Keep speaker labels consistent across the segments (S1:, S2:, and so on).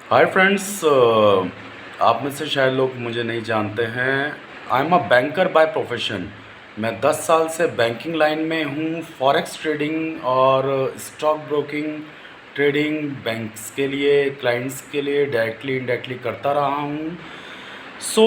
S1: Hi friends, आप में से शायद लोग मुझे नहीं जानते हैं। I am a banker by profession. मैं 10 साल से बैंकिंग लाइन में हूँ। फॉरेक्स ट्रेडिंग और स्टॉक ब्रोकिंग ट्रेडिंग बैंक्स के लिए, क्लाइंट्स के लिए डायरेक्टली इनडायरेक्टली करता रहा हूँ। सो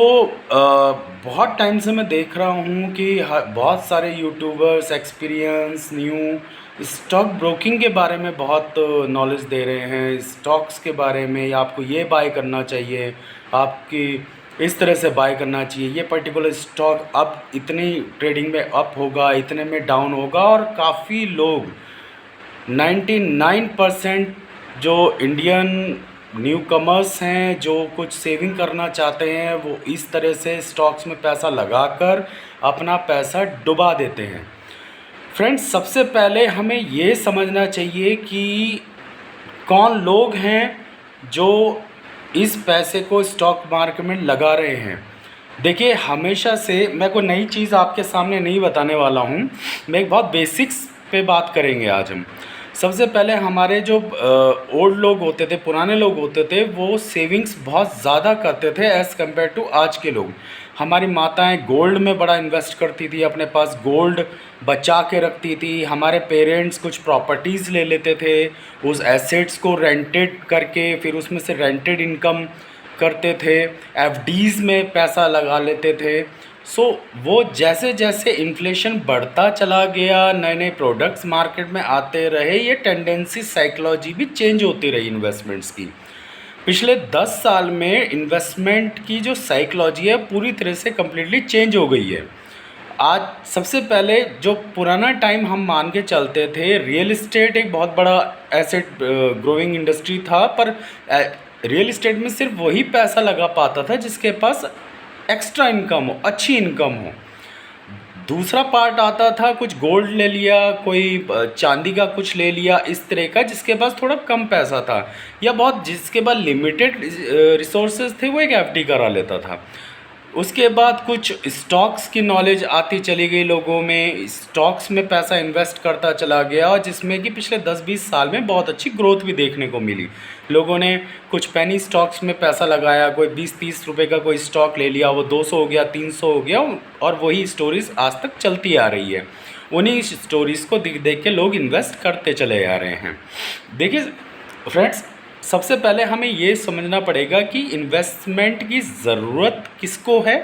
S1: बहुत टाइम से मैं देख रहा हूँ कि बहुत सारे YouTubers experience new stock broking के बारे में बहुत नॉलेज दे रहे हैं, स्टॉक्स के बारे में, या आपको ये बाय करना चाहिए, आपकी इस तरह से बाय करना चाहिए, ये पर्टिकुलर स्टॉक अब इतनी ट्रेडिंग में अप होगा, इतने में डाउन होगा। और काफ़ी लोग 99% जो इंडियन न्यू कमर्स हैं, जो कुछ सेविंग करना चाहते हैं, वो इस तरह से स्टॉक्स में पैसा लगाकर अपना पैसा डुबा देते हैं। फ्रेंड्स, सबसे पहले हमें ये समझना चाहिए कि कौन लोग हैं जो इस पैसे को स्टॉक मार्केट में लगा रहे हैं। देखिए, हमेशा से मैं कोई नई चीज़ आपके सामने नहीं बताने वाला हूँ। मैं एक बहुत बेसिक्स पे बात करेंगे आज हम। सबसे पहले हमारे जो ओल्ड लोग होते थे, पुराने लोग होते थे, वो सेविंग्स बहुत ज़्यादा करते थे एज़ कम्पेयर टू आज के लोग। हमारी माताएं गोल्ड में बड़ा इन्वेस्ट करती थी, अपने पास गोल्ड बचा के रखती थी। हमारे पेरेंट्स कुछ प्रॉपर्टीज़ ले लेते थे, उस एसेट्स को रेंटेड करके फिर उसमें से रेंटेड इनकम करते थे, एफडीज़ में पैसा लगा लेते थे। सो वो जैसे जैसे इन्फ्लेशन बढ़ता चला गया, नए नए प्रोडक्ट्स मार्केट में आते रहे, ये टेंडेंसी साइकोलॉजी भी चेंज होती रही इन्वेस्टमेंट्स की। पिछले 10 साल में इन्वेस्टमेंट की जो साइकोलॉजी है पूरी तरह से कम्प्लीटली चेंज हो गई है। आज सबसे पहले जो पुराना टाइम हम मान के चलते थे, रियल इस्टेट एक बहुत बड़ा एसेट ग्रोइंग इंडस्ट्री था, पर रियल इस्टेट में सिर्फ वही पैसा लगा पाता था जिसके पास एक्स्ट्रा इनकम हो, अच्छी इनकम हो। दूसरा पार्ट आता था, कुछ गोल्ड ले लिया, कोई चांदी का कुछ ले लिया, इस तरह का, जिसके पास थोड़ा कम पैसा था या बहुत जिसके पास लिमिटेड रिसोर्सेज थे, वो एक एफडी करा लेता था। उसके बाद कुछ स्टॉक्स की नॉलेज आती चली गई लोगों में, स्टॉक्स में पैसा इन्वेस्ट करता चला गया, और जिसमें कि पिछले 10-20 साल में बहुत अच्छी ग्रोथ भी देखने को मिली। लोगों ने कुछ पेनी स्टॉक्स में पैसा लगाया, कोई 20-30 रुपए का कोई स्टॉक ले लिया, वो 200 हो गया, 300 हो गया, और वही स्टोरीज़ आज तक चलती आ रही है। उन्हीं स्टोरीज़ को देख देख के लोग इन्वेस्ट करते चले आ रहे हैं। देखिए फ्रेंड्स, सबसे पहले हमें ये समझना पड़ेगा कि इन्वेस्टमेंट की ज़रूरत किसको है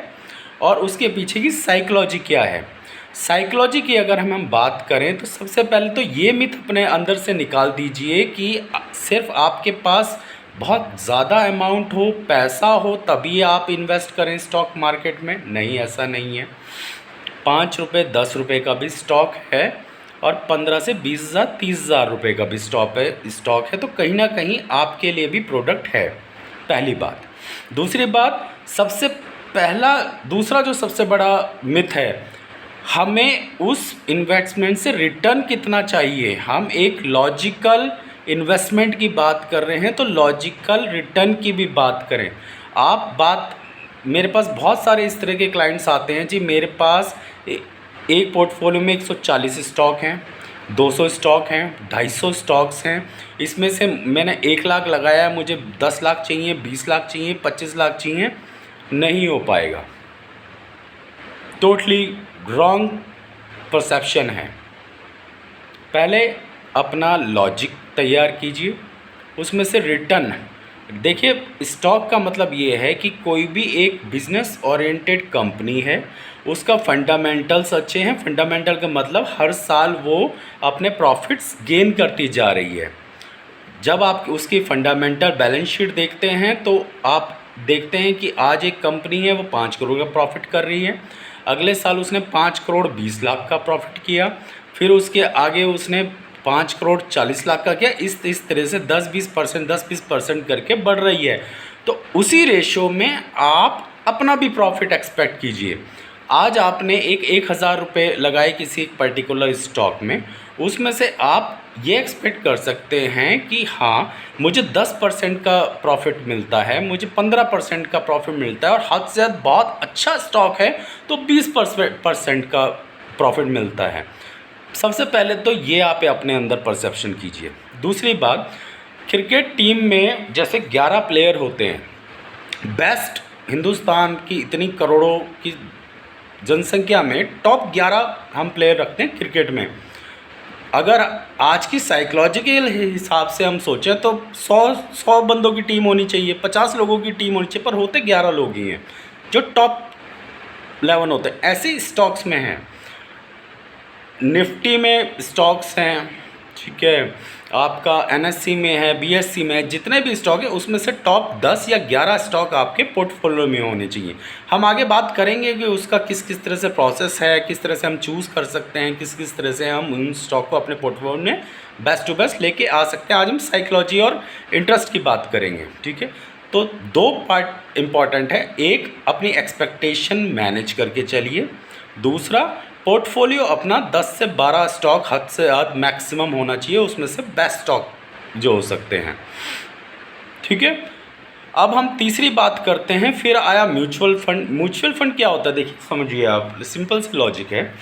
S1: और उसके पीछे की साइकोलॉजी क्या है। साइकोलॉजी की अगर हम बात करें तो सबसे पहले तो ये मिथ अपने अंदर से निकाल दीजिए कि सिर्फ आपके पास बहुत ज़्यादा अमाउंट हो, पैसा हो, तभी आप इन्वेस्ट करें स्टॉक मार्केट में। नहीं, ऐसा नहीं है। 5 रुपये 10 रुपये का भी स्टॉक है और 15 से 20,000 30,000 रुपये का भी स्टॉक है, तो कहीं ना कहीं आपके लिए भी प्रोडक्ट है। पहली बात। दूसरी बात, दूसरा जो सबसे बड़ा मिथ है, हमें उस इन्वेस्टमेंट से रिटर्न कितना चाहिए। हम एक लॉजिकल इन्वेस्टमेंट की बात कर रहे हैं तो लॉजिकल रिटर्न की भी बात करें। मेरे पास बहुत सारे इस तरह के क्लाइंट्स आते हैं, जी मेरे पास एक पोर्टफोलियो में 140 स्टॉक हैं, 200 स्टॉक हैं, 250 स्टॉक्स हैं, इसमें से मैंने 1 लाख लगाया, मुझे 10 लाख चाहिए, 20 लाख चाहिए, 25 लाख चाहिए। नहीं हो पाएगा। टोटली रॉन्ग परसेप्शन है। पहले अपना लॉजिक तैयार कीजिए, उसमें से रिटर्न देखिए। स्टॉक का मतलब ये है कि कोई भी एक बिजनेस ओरिएंटेड कंपनी है, उसका फंडामेंटल्स अच्छे हैं। फंडामेंटल का मतलब हर साल वो अपने प्रॉफिट्स गेन करती जा रही है। जब आप उसकी फंडामेंटल बैलेंस शीट देखते हैं तो आप देखते हैं कि आज एक कंपनी है, वो 5 करोड़ का प्रॉफिट कर रही है, अगले साल उसने 5 करोड़ 20 लाख का प्रॉफिट किया, फिर उसके आगे उसने 5 करोड़ 40 लाख का किया। इस तरह से 10-20% करके बढ़ रही है। तो उसी रेशो में आप अपना भी प्रॉफिट एक्सपेक्ट कीजिए। आज आपने 1,000 रुपये लगाए किसी एक पर्टिकुलर स्टॉक में, उसमें से आप ये एक्सपेक्ट कर सकते हैं कि हाँ, मुझे 10% का प्रॉफिट मिलता है, मुझे 15% का प्रॉफिट मिलता है, और हद से ज़्यादा बहुत अच्छा स्टॉक है तो 20% का प्रॉफिट मिलता है। सबसे पहले तो ये आप अपने अंदर परसेप्शन कीजिए। दूसरी बात, क्रिकेट टीम में जैसे 11 प्लेयर होते हैं, बेस्ट हिंदुस्तान की इतनी करोड़ों की जनसंख्या में टॉप 11 हम प्लेयर रखते हैं क्रिकेट में। अगर आज की साइकोलॉजिकल हिसाब से हम सोचें तो 100 बंदों की टीम होनी चाहिए, 50 लोगों की टीम होनी चाहिए, पर होते 11 लोग ही हैं जो टॉप 11 होते हैं। ऐसे स्टॉक्स में हैं, निफ्टी में स्टॉक्स हैं, ठीक है, आपका एनएससी में है, बीएससी में है, जितने भी स्टॉक है उसमें से टॉप 10 या 11 स्टॉक आपके पोर्टफोलियो में होने चाहिए। हम आगे बात करेंगे कि उसका किस किस तरह से प्रोसेस है, किस तरह से हम चूज़ कर सकते हैं, किस किस तरह से हम उन स्टॉक को अपने पोर्टफोलियो में बेस्ट टू बेस्ट लेके आ सकते हैं। आज हम साइकोलॉजी और इंटरेस्ट की बात करेंगे, ठीक है। तो 2 पार्ट इम्पॉर्टेंट है, एक अपनी एक्सपेक्टेशन मैनेज करके चलिए, दूसरा पोर्टफोलियो अपना 10 से 12 स्टॉक हद से हद मैक्सिमम होना चाहिए, उसमें से बेस्ट स्टॉक जो हो सकते हैं, ठीक है। अब हम तीसरी बात करते हैं, फिर आया म्यूचुअल फंड। म्यूचुअल फंड क्या होता है, देखिए समझिए आप, सिंपल सी लॉजिक है।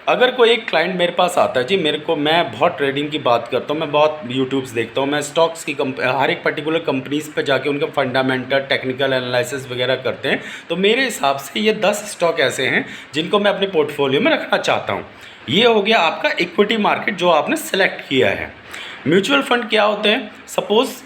S1: अगर कोई एक क्लाइंट मेरे पास आता है, जी मेरे को, मैं बहुत ट्रेडिंग की बात करता हूँ, मैं बहुत यूट्यूब्स देखता हूँ, मैं स्टॉक्स की हर एक पर्टिकुलर कंपनीज़ पे जाके उनका फंडामेंटल टेक्निकल एनालिसिस वगैरह करते हैं। तो मेरे हिसाब से ये 10 स्टॉक ऐसे हैं जिनको मैं अपने पोर्टफोलियो में रखना चाहता हूँ। ये हो गया आपका इक्विटी मार्केट जो आपने सेलेक्ट किया है। म्यूचुअल फंड क्या होते हैं, सपोज़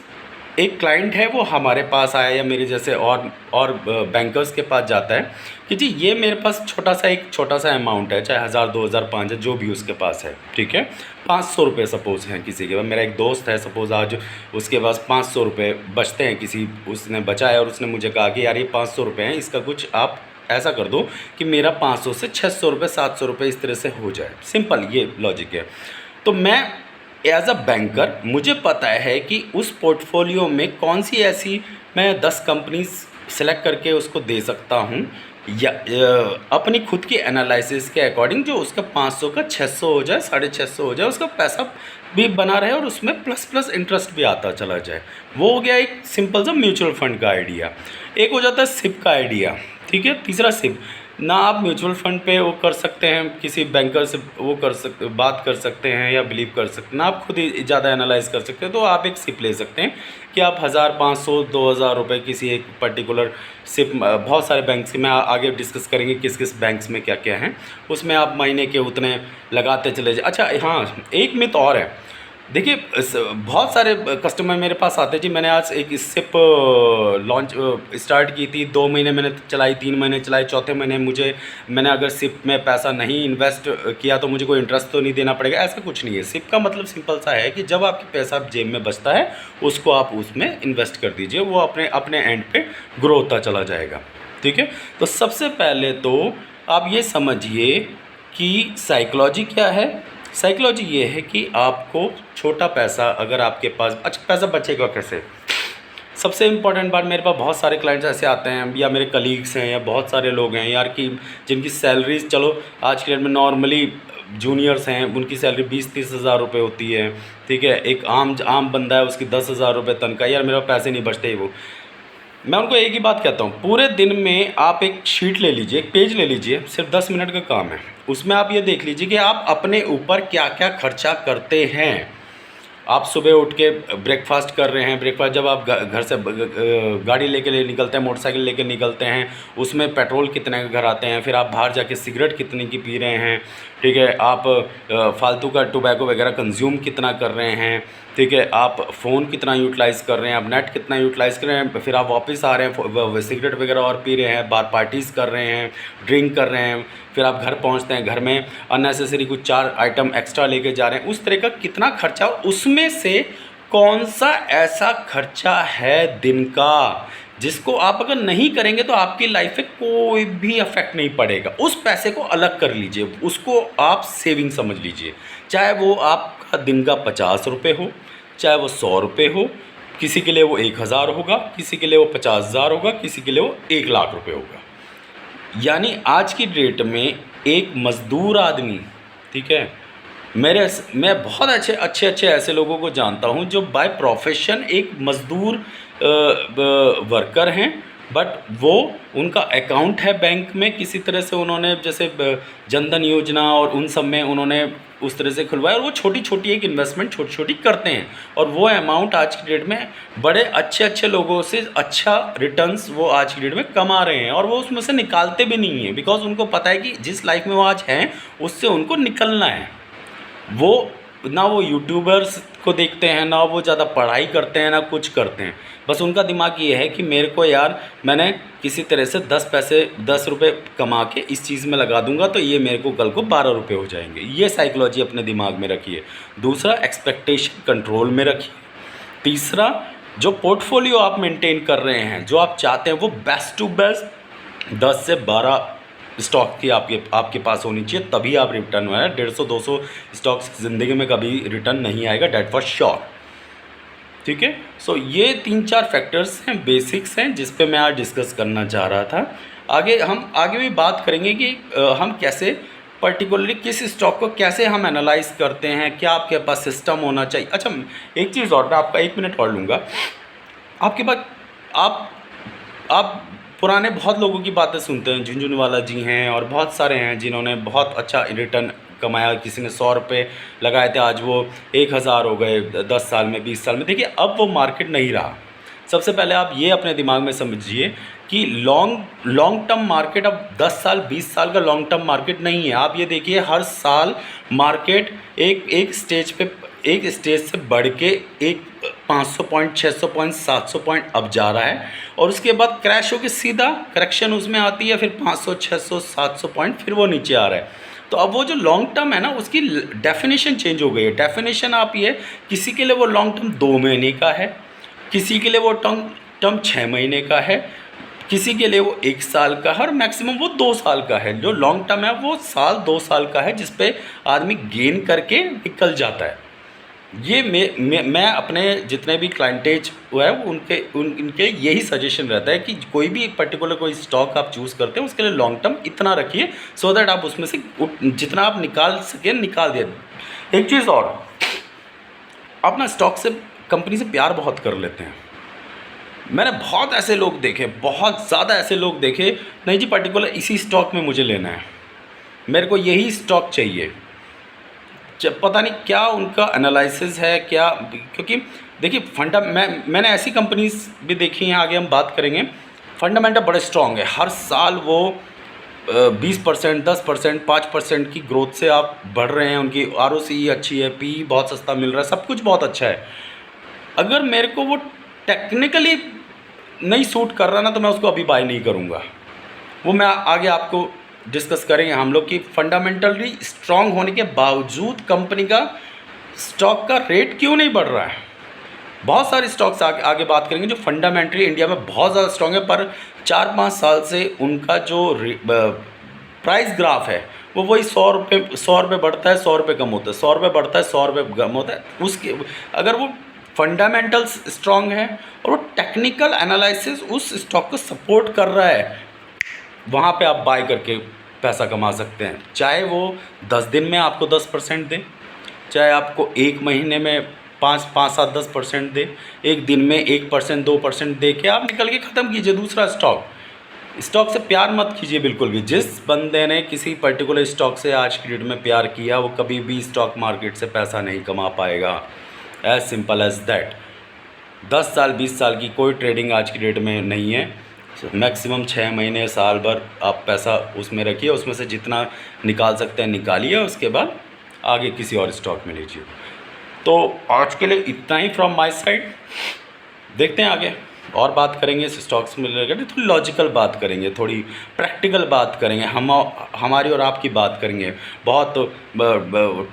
S1: एक क्लाइंट है, वो हमारे पास आया या मेरे जैसे और बैंकर्स के पास जाता है कि जी ये मेरे पास छोटा सा अमाउंट है, चाहे 1000 2000 5000 जो भी उसके पास है, ठीक है। 500 रुपये सपोज़ हैं किसी के पास, मेरा एक दोस्त है सपोज़, आज उसके पास 500 रुपये बचते हैं, किसी उसने बचाया और उसने मुझे कहा कि यार ये 500 रुपये हैं, इसका कुछ आप ऐसा कर दो कि मेरा 500 से 600 रुपये 700 रुपये इस तरह से हो जाए। सिंपल ये लॉजिक है। तो मैं एज अ बैंकर मुझे पता है कि उस पोर्टफोलियो में कौन सी ऐसी मैं 10 कंपनीज सेलेक्ट करके उसको दे सकता हूँ, या अपनी खुद की एनालिसिस के अकॉर्डिंग जो उसका 500 का 600 हो जाए, 650 हो जाए, उसका पैसा भी बना रहे और उसमें प्लस प्लस इंटरेस्ट भी आता चला जाए। वो हो गया एक सिंपल सा म्यूचुअल फंड का आइडिया। एक हो जाता है सिप का आइडिया, ठीक है। तीसरा सिप ना, आप म्यूचुअल फंड पे वो कर सकते हैं, किसी बैंकर से वो बात कर सकते हैं या बिलीव कर सकते हैं ना, आप खुद ही ज़्यादा एनालाइज कर सकते हैं। तो आप एक सिप ले सकते हैं कि आप 1000 500 2000 रुपये किसी एक पर्टिकुलर सिप, बहुत सारे बैंक से मैं आगे डिस्कस करेंगे किस किस बैंक्स में क्या क्या हैं, उसमें आप महीने के उतने लगाते चले जाए। अच्छा हाँ, एक मिथ और है, देखिए बहुत सारे कस्टमर मेरे पास आते हैं, जी मैंने आज एक सिप लॉन्च स्टार्ट की थी, 2 महीने मैंने चलाई, 3 महीने चलाई, चौथे महीने मैंने अगर सिप में पैसा नहीं इन्वेस्ट किया तो मुझे कोई इंटरेस्ट तो नहीं देना पड़ेगा। ऐसा कुछ नहीं है। सिप का मतलब सिंपल सा है कि जब आपके पैसा जेब में बचता है उसको आप उसमें इन्वेस्ट कर दीजिए, वो अपने एंड पे ग्रो होता चला जाएगा, ठीक है। तो सबसे पहले तो आप ये समझिए कि साइकोलॉजी क्या है। साइकोलॉजी ये है कि आपको छोटा पैसा, अगर आपके पास अच्छा पैसा बचेगा कैसे। सबसे इम्पॉर्टेंट बात, मेरे पास बहुत सारे क्लाइंट्स ऐसे आते हैं या मेरे कलीग्स हैं या बहुत सारे लोग हैं यार कि जिनकी सैलरीज, चलो आज के डेट में नॉर्मली जूनियर्स हैं, उनकी सैलरी 20-30 हज़ार रुपये होती है, ठीक है। एक आम बंदा है, उसकी 10,000 रुपये तनख्वाह, यार मेरे पैसे नहीं बचते। वो मैं उनको एक ही बात कहता हूँ, पूरे दिन में आप एक शीट ले लीजिए, एक पेज ले लीजिए, सिर्फ 10 मिनट का काम है। उसमें आप ये देख लीजिए कि आप अपने ऊपर क्या क्या खर्चा करते हैं। आप सुबह उठ के ब्रेकफास्ट कर रहे हैं, ब्रेकफास्ट जब आप घर से गाड़ी लेके निकलते हैं, मोटरसाइकिल लेके निकलते हैं, उसमें पेट्रोल कितने का घर आते हैं, फिर आप बाहर जाके सिगरेट कितने की पी रहे हैं, ठीक है। आप फालतू का टोबैको वगैरह कंज्यूम कितना कर रहे हैं, ठीक है। आप फ़ोन कितना यूटिलाइज़ कर रहे हैं, आप नेट कितना यूटिलाइज़ कर रहे हैं, फिर आप वापस आ रहे हैं, सिगरेट वगैरह और पी रहे हैं, बार पार्टीज़ कर रहे हैं, ड्रिंक कर रहे हैं, फिर आप घर पहुंचते हैं, घर में अननेसेसरी कुछ 4 आइटम एक्स्ट्रा लेके जा रहे हैं। उस तरह का कितना खर्चा, उसमें से कौन सा ऐसा खर्चा है दिन का जिसको आप अगर नहीं करेंगे तो आपकी लाइफ में कोई भी इफेक्ट नहीं पड़ेगा। उस पैसे को अलग कर लीजिए, उसको आप सेविंग समझ लीजिए। चाहे वो आपका दिन का 50 रुपये हो, चाहे वो 100 रुपये हो, किसी के लिए वो 1000 होगा, किसी के लिए वो 50,000 होगा, किसी के लिए वो 1,00,000 रुपये होगा। यानी आज की डेट में एक मज़दूर आदमी, ठीक है, मैं बहुत अच्छे ऐसे लोगों को जानता हूं जो बाय प्रोफेशन एक मज़दूर वर्कर हैं, बट वो उनका अकाउंट है बैंक में, किसी तरह से उन्होंने जैसे जनधन योजना और उन सब में उन्होंने उस तरह से खुलवाया, और वो छोटी छोटी एक इन्वेस्टमेंट छोटी छोटी करते हैं, और वो अमाउंट आज की डेट में बड़े अच्छे अच्छे लोगों से अच्छा रिटर्न्स वो आज की डेट में कमा रहे हैं, और वो उसमें से निकालते भी नहीं हैं, बिकॉज उनको पता है कि जिस लाइफ में वो आज हैं उससे उनको निकलना है। वो ना वो यूट्यूबर्स को देखते हैं, ना वो ज़्यादा पढ़ाई करते हैं, ना कुछ करते हैं, बस उनका दिमाग ये है कि मेरे को यार मैंने किसी तरह से 10 रुपए कमा के इस चीज़ में लगा दूंगा तो ये मेरे को कल को 12 रुपये हो जाएंगे। ये साइकोलॉजी अपने दिमाग में रखिए। दूसरा, एक्सपेक्टेशन कंट्रोल में रखिए। तीसरा, जो पोर्टफोलियो आप मेंटेन कर रहे हैं, जो आप चाहते हैं, वो बेस्ट टू बेस्ट 10 से 12 स्टॉक की आपके पास होनी चाहिए, तभी आप रिटर्न हो। 150-200 स्टॉक्स ज़िंदगी में कभी रिटर्न नहीं आएगा, डेट फॉर श्योर। ठीक है, सो ये 3-4 फैक्टर्स हैं, बेसिक्स हैं, जिस पे मैं आज डिस्कस करना चाह रहा था। हम आगे भी बात करेंगे कि हम कैसे पर्टिकुलरली किस स्टॉक को कैसे हम एनालाइज करते हैं, क्या आपके पास सिस्टम होना चाहिए। अच्छा, एक चीज़ और, मैं आपका 1 मिनट और लूँगा। आपके पास आप पुराने बहुत लोगों की बातें सुनते हैं, झुनझुनवाला जी हैं और बहुत सारे हैं जिन्होंने बहुत अच्छा रिटर्न कमाया। किसी ने 100 रुपये लगाए थे, आज वो 1000 हो गए 10 साल में, 20 साल में। देखिए, अब वो मार्केट नहीं रहा। सबसे पहले आप ये अपने दिमाग में समझिए कि लॉन्ग टर्म मार्केट अब 10 साल 20 साल का लॉन्ग टर्म मार्केट नहीं है। आप ये देखिए, हर साल मार्केट एक स्टेज से बढ़ के एक 500 पॉइंट, 600 पॉइंट, 700 पॉइंट अब जा रहा है, और उसके बाद क्रैश होकर सीधा करेक्शन उसमें आती है, फिर 500, 600, 700 पॉइंट, फिर वो नीचे आ रहा है। तो अब वो जो लॉन्ग टर्म है ना, उसकी डेफिनेशन चेंज हो गई है। डेफिनेशन आप ये, किसी के लिए वो लॉन्ग टर्म 2 महीने का है, किसी के लिए वो टर्म 6 महीने का है, किसी के लिए वो 1 साल का है, और मैक्सिमम वो 2 साल का है। जो लॉन्ग टर्म है वो 1-2 साल का है, जिस पे आदमी गेन करके निकल जाता है। ये मैं अपने जितने भी क्लाइंटेज हुआ है उनके यही सजेशन रहता है कि कोई भी पर्टिकुलर कोई स्टॉक आप चूज़ करते हैं उसके लिए लॉन्ग टर्म इतना रखिए, सो दैट आप उसमें से जितना आप निकाल सकें निकाल दिए। एक चीज़ और, आप ना स्टॉक से, कंपनी से प्यार बहुत कर लेते हैं। मैंने बहुत ऐसे लोग देखे, बहुत ज़्यादा ऐसे लोग देखे, नहीं जी पर्टिकुलर इसी स्टॉक में मुझे लेना है, मेरे को यही स्टॉक चाहिए। पता नहीं क्या उनका एनालिसिस है क्या, क्योंकि देखिए मैंने ऐसी कंपनीज भी देखी हैं, आगे हम बात करेंगे। फंडामेंटल बड़े स्ट्रॉन्ग है, हर साल वो 20%, 10%, 5% की ग्रोथ से आप बढ़ रहे हैं। उनकी ROCE अच्छी है, PE बहुत सस्ता मिल रहा है, सब कुछ बहुत अच्छा है। अगर मेरे को वो टेक्निकली नहीं सूट कर रहा ना, तो मैं उसको अभी बाय नहीं करूँगा। वो मैं आगे आपको डिस्कस करेंगे हम लोग कि फंडामेंटली स्ट्रांग होने के बावजूद कंपनी का स्टॉक का रेट क्यों नहीं बढ़ रहा है। बहुत सारे स्टॉक्स आगे बात करेंगे जो फंडामेंटली इंडिया में बहुत ज़्यादा स्ट्रांग है, पर 4-5 साल से उनका जो प्राइस ग्राफ है वो वही 100 रुपये बढ़ता है, 100 रुपये कम होता है, 100 रुपये बढ़ता है, 100 रुपये कम होता है। उसके अगर वो फंडामेंटल्स स्ट्रांग है और वो टेक्निकल एनालिसिस उस स्टॉक को सपोर्ट कर रहा है, वहाँ पे आप बाय करके पैसा कमा सकते हैं। चाहे वो 10 दिन में आपको 10% दे, चाहे आपको 1 महीने में 5-7-10% दे, एक दिन में 1%, 2% दे के आप निकल के ख़त्म कीजिए दूसरा स्टॉक से प्यार मत कीजिए बिल्कुल भी। जिस बंदे ने किसी पर्टिकुलर स्टॉक से आज की डेट में प्यार किया, वो कभी भी स्टॉक मार्केट से पैसा नहीं कमा पाएगा। As simple as that. 10 साल 20 साल की कोई ट्रेडिंग आज की डेट में नहीं है। मैक्सिमम 6 महीने, साल भर आप पैसा उसमें रखिए, उसमें से जितना निकाल सकते हैं निकालिए, उसके बाद आगे किसी और स्टॉक में लीजिए। तो आज के लिए इतना ही फ्रॉम माय साइड। देखते हैं आगे और बात करेंगे इस स्टॉक्स में रिलेटेड, थोड़ी लॉजिकल बात करेंगे, थोड़ी प्रैक्टिकल बात करेंगे, हमारी और आपकी बात करेंगे। बहुत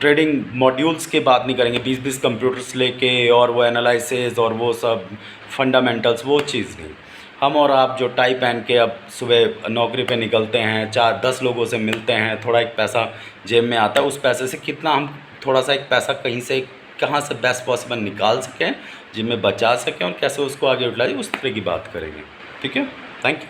S1: ट्रेडिंग मॉड्यूल्स की बात नहीं करेंगे, 20-20 कंप्यूटर्स लेके और वो एनालिसिस और वो सब फंडामेंटल्स, वो चीज़ नहीं। हम और आप जो टाई पहन के अब सुबह नौकरी पे निकलते हैं, 4-10 लोगों से मिलते हैं, थोड़ा एक पैसा जेब में आता है, उस पैसे से कितना हम थोड़ा सा एक पैसा कहाँ से बेस्ट पॉसिबल निकाल सकें, जिनमें बचा सकें और कैसे उसको आगे उठाएं, उस तरह की बात करेंगे। ठीक है, थैंक यू।